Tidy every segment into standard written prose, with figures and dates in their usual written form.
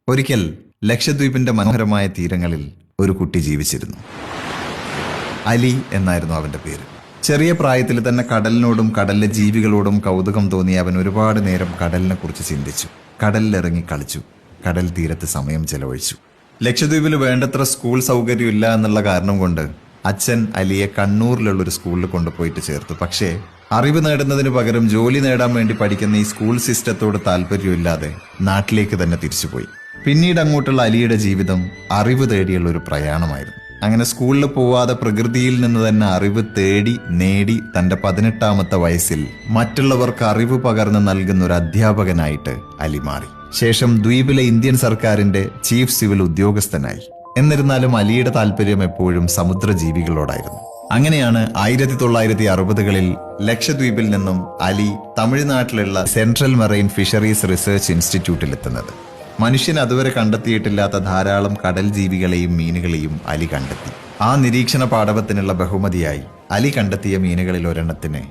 ഒരിക്കൽ ലക്ഷദ്വീപിന്റെ മനോഹരമായ തീരങ്ങളിൽ ഒരു കുട്ടി ജീവിച്ചിരുന്നു. അലി എന്നായിരുന്നു അവന്റെ പേര്. ചെറിയ പ്രായത്തിൽ തന്നെ കടലിനോടും കടലിലെ ജീവികളോടും കൗതുകം തോന്നിയ അവൻ ഒരുപാട് നേരം കടലിനെ കുറിച്ച് ചിന്തിച്ചു. കടലിലിറങ്ങി കളിച്ചു. കടൽ തീരത്ത് സമയം ചെലവഴിച്ചു. ലക്ഷദ്വീപിൽ വേണ്ടത്ര സ്കൂൾ സൗകര്യം ഇല്ല എന്നുള്ള കാരണം കൊണ്ട് അച്ഛൻ അലിയെ കണ്ണൂരിലുള്ള ഒരു സ്കൂളിൽ കൊണ്ടുപോയിട്ട് ചേർത്തു. പക്ഷേ അറിവ് നേടുന്നതിന് പകരം ജോലി നേടാൻ വേണ്ടി പഠിക്കുന്ന ഈ സ്കൂൾ സിസ്റ്റത്തോട് താല്പര്യമില്ലാതെ നാട്ടിലേക്ക് തന്നെ തിരിച്ചുപോയി. പിന്നീട് അങ്ങോട്ടുള്ള അലിയുടെ ജീവിതം അറിവ് തേടിയുള്ള ഒരു പ്രയാണമായിരുന്നു. അങ്ങനെ സ്കൂളിൽ പോവാതെ പ്രകൃതിയിൽ നിന്ന് തന്നെ അറിവ് തേടി നേടി തന്റെ 18ാമത്തെ വയസ്സിൽ മറ്റുള്ളവർക്ക് അറിവ് പകർന്ന് നൽകുന്ന ഒരു അധ്യാപകനായിട്ട് അലി മാറി. ശേഷം ദ്വീപിലെ ഇന്ത്യൻ സർക്കാരിന്റെ ചീഫ് സിവിൽ ഉദ്യോഗസ്ഥനായി. എന്നിരുന്നാലും അലിയുടെ താല്പര്യം എപ്പോഴും സമുദ്രജീവികളോടായിരുന്നു. അങ്ങനെയാണ് 1960കളിൽ ലക്ഷദ്വീപിൽ നിന്നും അലി തമിഴ്നാട്ടിലുള്ള സെൻട്രൽ മെറൈൻ ഫിഷറീസ് റിസർച്ച് ഇൻസ്റ്റിറ്റ്യൂട്ടിൽ എത്തുന്നത്. മനുഷ്യൻ അതുവരെ കണ്ടെത്തിയിട്ടില്ലാത്ത ധാരാളം കടൽ ജീവികളെയും മീനുകളെയും അലി കണ്ടെത്തി. ആ നിരീക്ഷണ പാടവത്തിനുള്ള ബഹുമതിയായി അലി കണ്ടെത്തിയ മീനുകളിൽ ഒരെണ്ണത്തിന്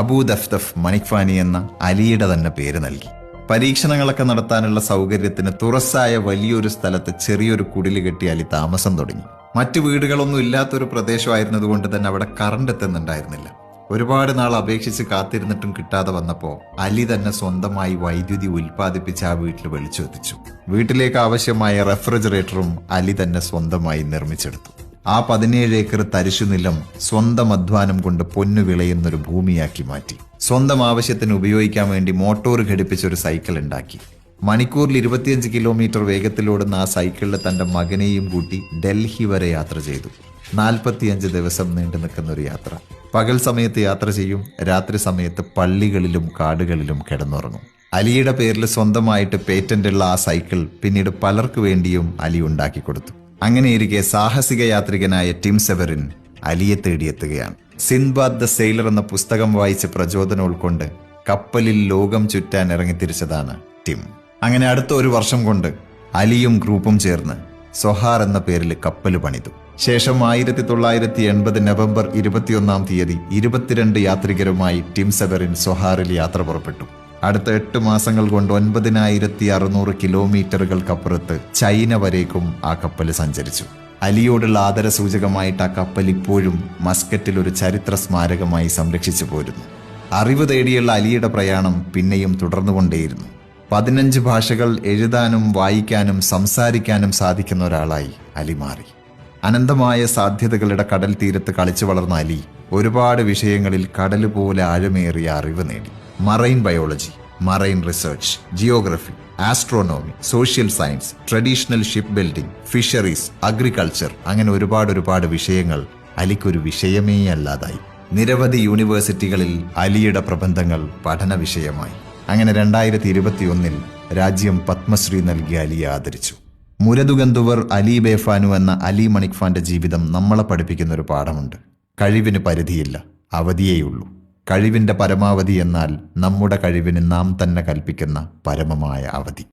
അബൂ ദഫ്തഫ് മണിക്ഫാനി എന്ന അലിയുടെ തന്നെ പേര് നൽകി. പരീക്ഷണങ്ങളൊക്കെ നടത്താനുള്ള സൗകര്യത്തിന് തുറസ്സായ വലിയൊരു സ്ഥലത്ത് ചെറിയൊരു കുടില് കെട്ടി അലി താമസം തുടങ്ങി. മറ്റു വീടുകളൊന്നും ഇല്ലാത്തൊരു പ്രദേശമായിരുന്നതുകൊണ്ട് തന്നെ അവിടെ കറണ്ട് എത്തുന്നുണ്ടായിരുന്നില്ല. ഒരുപാട് നാൾ അപേക്ഷിച്ച് കാത്തിരുന്നിട്ടും കിട്ടാതെ വന്നപ്പോൾ അലി തന്നെ സ്വന്തമായി വൈദ്യുതി ഉൽപ്പാദിപ്പിച്ച് ആ വീട്ടിൽ വെളിച്ചെത്തിച്ചു. വീട്ടിലേക്ക് ആവശ്യമായ റെഫ്രിജറേറ്ററും അലി തന്നെ സ്വന്തമായി നിർമ്മിച്ചെടുത്തു. ആ 17 ഏക്കർ തരിശുനിലം സ്വന്തം അധ്വാനം കൊണ്ട് പൊന്നു വിളയുന്നൊരു ഭൂമിയാക്കി മാറ്റി. സ്വന്തം ആവശ്യത്തിന് ഉപയോഗിക്കാൻ വേണ്ടി മോട്ടോർ ഘടിപ്പിച്ചൊരു സൈക്കിൾ ഉണ്ടാക്കി. മണിക്കൂറിൽ 25 കിലോമീറ്റർ വേഗത്തിലോടുന്ന ആ സൈക്കിളിൽ തന്റെ മകനെയും കൂട്ടി ഡൽഹി വരെ യാത്ര ചെയ്തു. 45 ദിവസം നീണ്ടു നിൽക്കുന്ന ഒരു യാത്ര. പകൽ സമയത്ത് യാത്ര ചെയ്യും, രാത്രി സമയത്ത് പള്ളികളിലും കാടുകളിലും കിടന്നുറങ്ങും. അലിയുടെ പേരിൽ സ്വന്തമായിട്ട് പേറ്റന്റ് ഉള്ള ആ സൈക്കിൾ പിന്നീട് പലർക്കു വേണ്ടിയും അലി ഉണ്ടാക്കി കൊടുത്തു. അങ്ങനെയിരിക്കെ സാഹസിക യാത്രികനായ ടിം സെവറിൻ അലിയെ തേടിയെത്തുകയാണ്. സിൻബാദ് ദ സെയിലർ എന്ന പുസ്തകം വായിച്ച് പ്രചോദനം ഉൾക്കൊണ്ട് കപ്പലിൽ ലോകം ചുറ്റാൻ ഇറങ്ങിത്തിരിച്ചതാണ് ടിം. അങ്ങനെ അടുത്ത ഒരു വർഷം കൊണ്ട് അലിയും ഗ്രൂപ്പും ചേർന്ന് സൊഹാർ എന്ന പേരിൽ കപ്പൽ പണിതു. ശേഷം 1980 നവംബർ 21 തീയതി 22 യാത്രികരുമായി ടിം സെവറിൻ സൊഹാറിൽ യാത്ര പുറപ്പെട്ടു. അടുത്ത 8 മാസങ്ങൾ കൊണ്ട് 9600 കിലോമീറ്ററുകൾക്കപ്പുറത്ത് ചൈന വരേക്കും ആ കപ്പൽ സഞ്ചരിച്ചു. അലിയോടുള്ള ആദര സൂചകമായിട്ട് ആ കപ്പൽ ഇപ്പോഴും മസ്കറ്റിൽ ഒരു ചരിത്ര സ്മാരകമായി സംരക്ഷിച്ചു പോരുന്നു. അറിവ് തേടിയുള്ള അലിയുടെ പ്രയാണം പിന്നെയും തുടർന്നുകൊണ്ടേയിരുന്നു. 15 ഭാഷകൾ എഴുതാനും വായിക്കാനും സംസാരിക്കാനും സാധിക്കുന്ന ഒരാളായി അലി മാറി. അനന്തമായ സാധ്യതകളുടെ കടൽ തീരത്ത് കളിച്ചു വളർന്ന അലി ഒരുപാട് വിഷയങ്ങളിൽ കടൽ പോലെ ആഴമേറിയ അറിവ് നേടി. Marine biology, marine research, geography, astronomy, social science, traditional ship building, fisheries, agriculture, അങ്ങനെ ഒരുപാട് വിഷയങ്ങൾ അലിക്കൊരു വിഷയമേ അല്ലാതായി. നിരവധി യൂണിവേഴ്സിറ്റികളിൽ അലിയുടെ പ്രബന്ധങ്ങൾ പഠന വിഷയമായി. അങ്ങനെ 2021 രാജ്യം പത്മശ്രീ നൽകി അലിയെ ആദരിച്ചു. മുരദുഗന്ധുവർ അലി ബേഫാനു എന്ന അലി മണിക്ഫാന്റെ ജീവിതം നമ്മളെ പഠിപ്പിക്കുന്ന ഒരു പാഠമുണ്ട്. കഴിവിന് പരിധിയില്ല, അവധിയേയുള്ളൂ. കഴിവിന്റെ പരമാവധി എന്നാൽ നമ്മുടെ കഴിവിന് നാം തന്നെ കൽപ്പിക്കുന്ന പരമമായ അവധി.